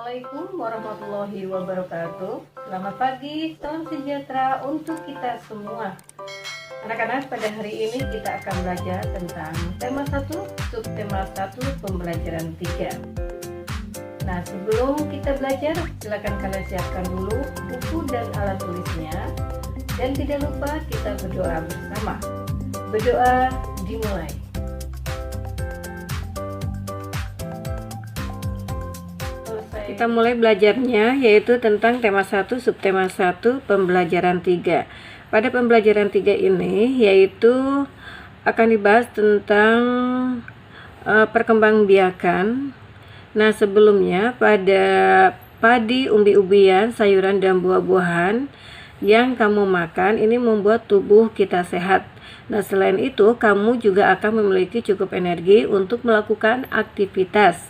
Assalamualaikum warahmatullahi wabarakatuh. Selamat pagi, salam sejahtera untuk kita semua. Anak-anak, pada hari ini kita akan belajar tentang tema 1, subtema 1, pembelajaran 3. Nah, sebelum kita belajar, silakan kalian siapkan dulu buku dan alat tulisnya. Dan tidak lupa kita berdoa bersama. Berdoa dimulai. Kita mulai belajarnya, yaitu tentang tema 1, subtema 1, pembelajaran 3. Pada pembelajaran 3 ini, yaitu akan dibahas tentang perkembangbiakan. Nah, sebelumnya pada padi, umbi-umbian, sayuran, dan buah-buahan yang kamu makan ini membuat tubuh kita sehat. Nah, selain itu, kamu juga akan memiliki cukup energi untuk melakukan aktivitas.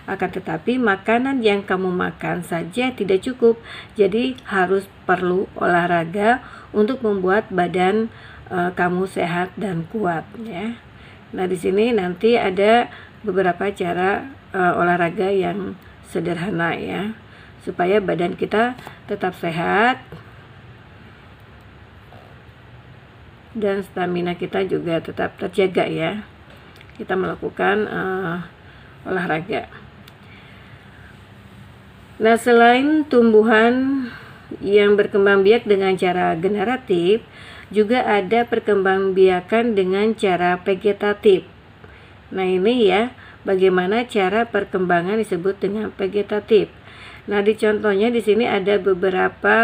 Akan tetapi, makanan yang kamu makan saja tidak cukup. Jadi, harus perlu olahraga untuk membuat badan kamu sehat dan kuat, ya. Nah, di sini nanti ada beberapa cara olahraga yang sederhana, ya, supaya badan kita tetap sehat dan stamina kita juga tetap terjaga, ya. Kita melakukan olahraga. Nah, selain tumbuhan yang berkembang biak dengan cara generatif, juga ada perkembangbiakan dengan cara vegetatif. Nah, ini ya, bagaimana cara perkembangan disebut dengan vegetatif. Nah, di contohnya di sini ada beberapa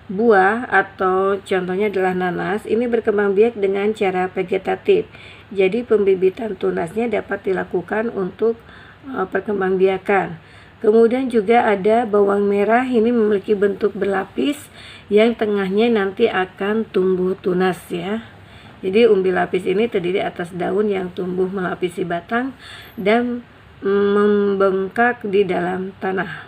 buah, atau contohnya adalah nanas. Ini berkembang biak dengan cara vegetatif. Jadi pembibitan tunasnya dapat dilakukan untuk perkembangbiakan. Kemudian juga ada bawang merah, ini memiliki bentuk berlapis yang tengahnya nanti akan tumbuh tunas, ya. Jadi umbi lapis ini terdiri atas daun yang tumbuh melapisi batang dan membengkak di dalam tanah.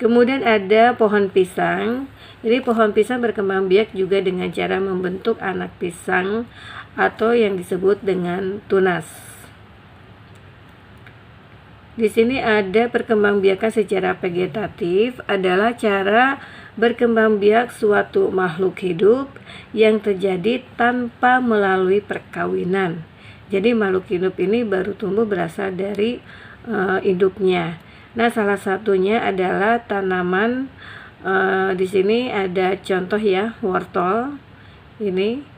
Kemudian ada pohon pisang. Jadi pohon pisang berkembang biak juga dengan cara membentuk anak pisang atau yang disebut dengan tunas. Di sini ada perkembangbiakan secara vegetatif, adalah cara berkembang biak suatu makhluk hidup yang terjadi tanpa melalui perkawinan. Jadi makhluk hidup ini baru tumbuh berasal dari induknya. Nah, salah satunya adalah tanaman. Di sini ada contoh, ya, wortel. Ini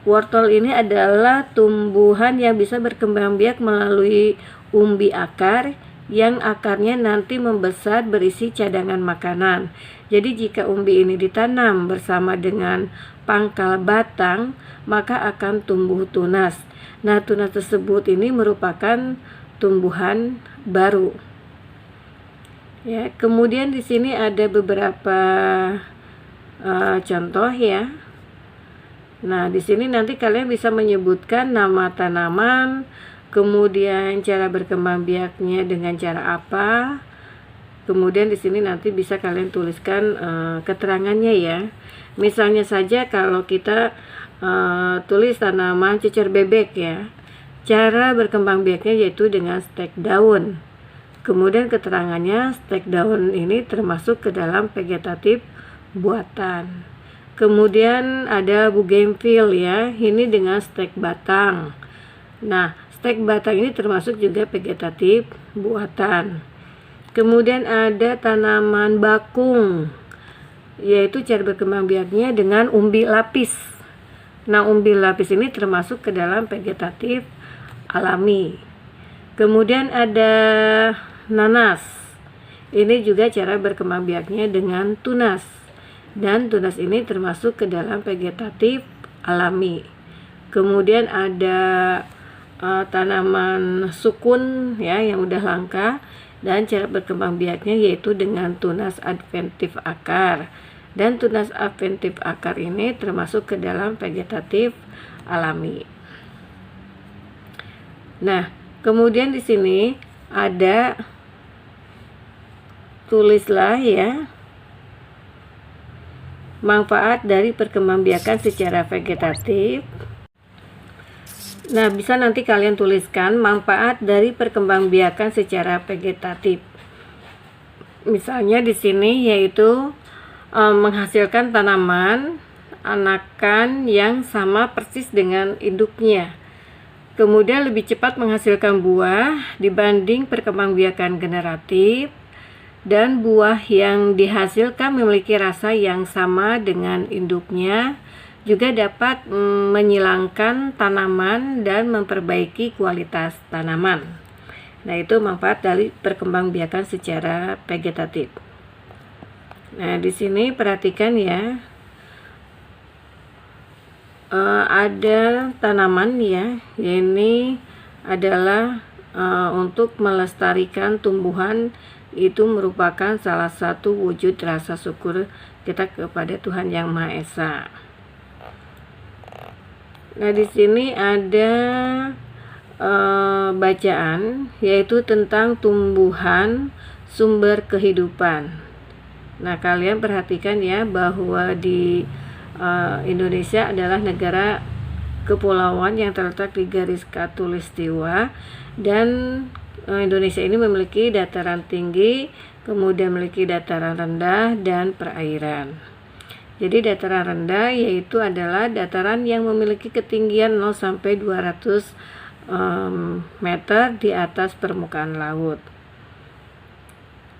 wortel ini adalah tumbuhan yang bisa berkembang biak melalui umbi akar, yang akarnya nanti membesar berisi cadangan makanan. Jadi jika umbi ini ditanam bersama dengan pangkal batang, maka akan tumbuh tunas. Nah, tunas tersebut ini merupakan tumbuhan baru. Ya, kemudian di sini ada beberapa contoh, ya. Nah, di sini nanti kalian bisa menyebutkan nama tanaman, kemudian cara berkembang biaknya dengan cara apa. Kemudian di sini nanti bisa kalian tuliskan keterangannya, ya. Misalnya saja kalau kita tulis tanaman cecer bebek, ya. Cara berkembang biaknya yaitu dengan stek daun. Kemudian keterangannya, stek daun ini termasuk ke dalam vegetatif buatan. Kemudian ada bougainville, ya. Ini dengan stek batang. Nah, stek batang ini termasuk juga vegetatif buatan. Kemudian ada tanaman bakung, yaitu cara berkembang biaknya dengan umbi lapis. Nah, umbi lapis ini termasuk ke dalam vegetatif alami. Kemudian ada nanas. Ini juga cara berkembang biaknya dengan tunas. Dan tunas ini termasuk ke dalam vegetatif alami. Kemudian ada tanaman sukun, ya, yang udah langka, dan cara berkembang biaknya yaitu dengan tunas adventif akar. Dan tunas adventif akar ini termasuk ke dalam vegetatif alami. Nah, kemudian di sini ada, tulislah, ya, manfaat dari perkembangbiakan secara vegetatif. Nah, bisa nanti kalian tuliskan manfaat dari perkembangbiakan secara vegetatif. Misalnya di sini yaitu menghasilkan tanaman anakan yang sama persis dengan induknya. Kemudian lebih cepat menghasilkan buah dibanding perkembangbiakan generatif, dan buah yang dihasilkan memiliki rasa yang sama dengan induknya, juga dapat menyilangkan tanaman dan memperbaiki kualitas tanaman. Nah, itu manfaat dari perkembangbiakan secara vegetatif. Nah, di sini perhatikan ya, ada tanaman ya, ini adalah untuk melestarikan tumbuhan, itu merupakan salah satu wujud rasa syukur kita kepada Tuhan Yang Maha Esa. Nah, di sini ada bacaan yaitu tentang tumbuhan sumber kehidupan. Nah, kalian perhatikan ya bahwa di Indonesia adalah negara kepulauan yang terletak di garis khatulistiwa, dan Indonesia ini memiliki dataran tinggi, kemudian memiliki dataran rendah dan perairan. Jadi dataran rendah yaitu adalah dataran yang memiliki ketinggian 0 sampai 200 meter di atas permukaan laut.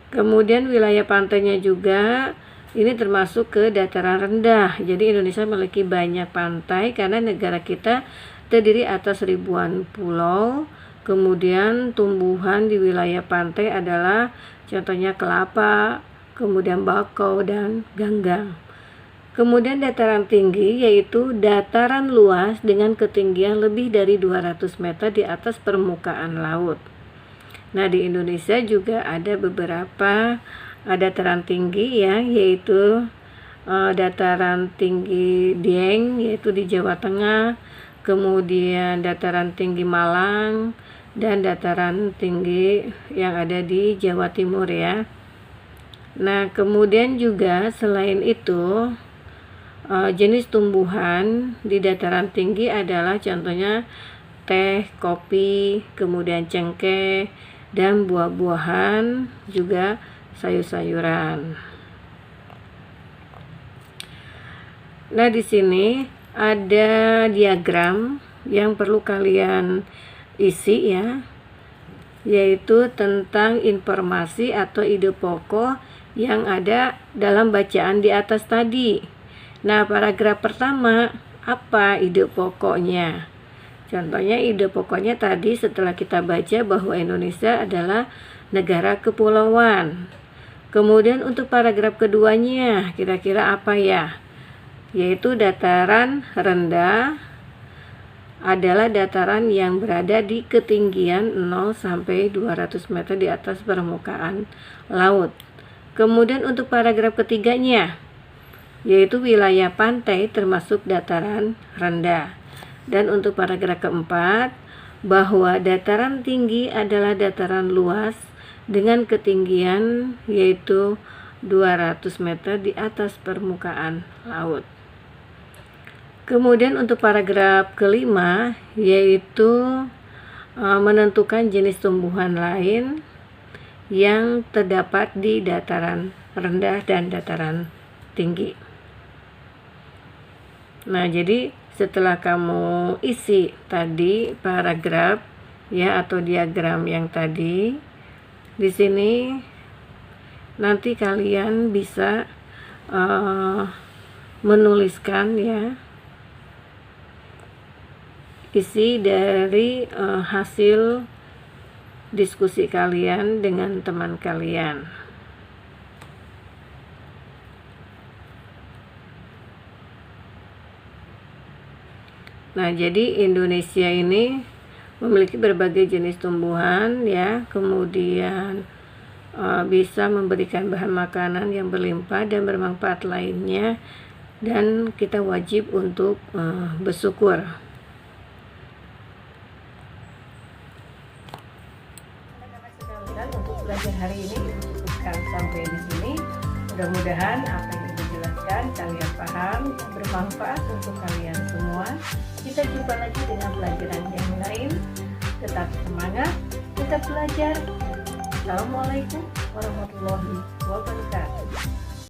Kemudian wilayah pantainya juga ini termasuk ke dataran rendah. Jadi Indonesia memiliki banyak pantai karena negara kita terdiri atas ribuan pulau. Kemudian tumbuhan di wilayah pantai adalah contohnya kelapa, kemudian bakau dan ganggang. Kemudian dataran tinggi yaitu dataran luas dengan ketinggian lebih dari 200 meter di atas permukaan laut. Nah, di Indonesia juga ada beberapa dataran tinggi ya, yaitu dataran tinggi Dieng yaitu di Jawa Tengah, kemudian dataran tinggi Malang, dan dataran tinggi yang ada di Jawa Timur ya. Nah, kemudian juga selain itu jenis tumbuhan di dataran tinggi adalah contohnya teh, kopi, kemudian cengkeh, dan buah-buahan, juga sayur-sayuran. Nah, di sini ada diagram yang perlu kalian isi ya, yaitu tentang informasi atau ide pokok yang ada dalam bacaan di atas tadi. Nah, paragraf pertama, apa ide pokoknya? Contohnya ide pokoknya tadi setelah kita baca bahwa Indonesia adalah negara kepulauan. Kemudian untuk paragraf keduanya, kira-kira apa ya? Yaitu dataran rendah adalah dataran yang berada di ketinggian 0 sampai 200 meter di atas permukaan laut. Kemudian untuk paragraf ketiganya, yaitu wilayah pantai termasuk dataran rendah. Dan untuk paragraf keempat, bahwa dataran tinggi adalah dataran luas dengan ketinggian yaitu 200 meter di atas permukaan laut. Kemudian untuk paragraf kelima, yaitu menentukan jenis tumbuhan lain yang terdapat di dataran rendah dan dataran tinggi. Nah, jadi setelah kamu isi tadi paragraf ya atau diagram yang tadi, di sini nanti kalian bisa menuliskan ya isi dari hasil diskusi kalian dengan teman kalian. Nah, jadi Indonesia ini memiliki berbagai jenis tumbuhan ya, kemudian bisa memberikan bahan makanan yang berlimpah dan bermanfaat lainnya, dan kita wajib untuk bersyukur. Untuk belajar hari ini dicukupkan sampai di sini. Mudah-mudahan apa yang dijelaskan mudah-mudahan kalian paham dan bermanfaat untuk kalian semua. Kita jumpa lagi dengan pelajaran yang lain. Tetap semangat, tetap belajar. Assalamualaikum warahmatullahi wabarakatuh.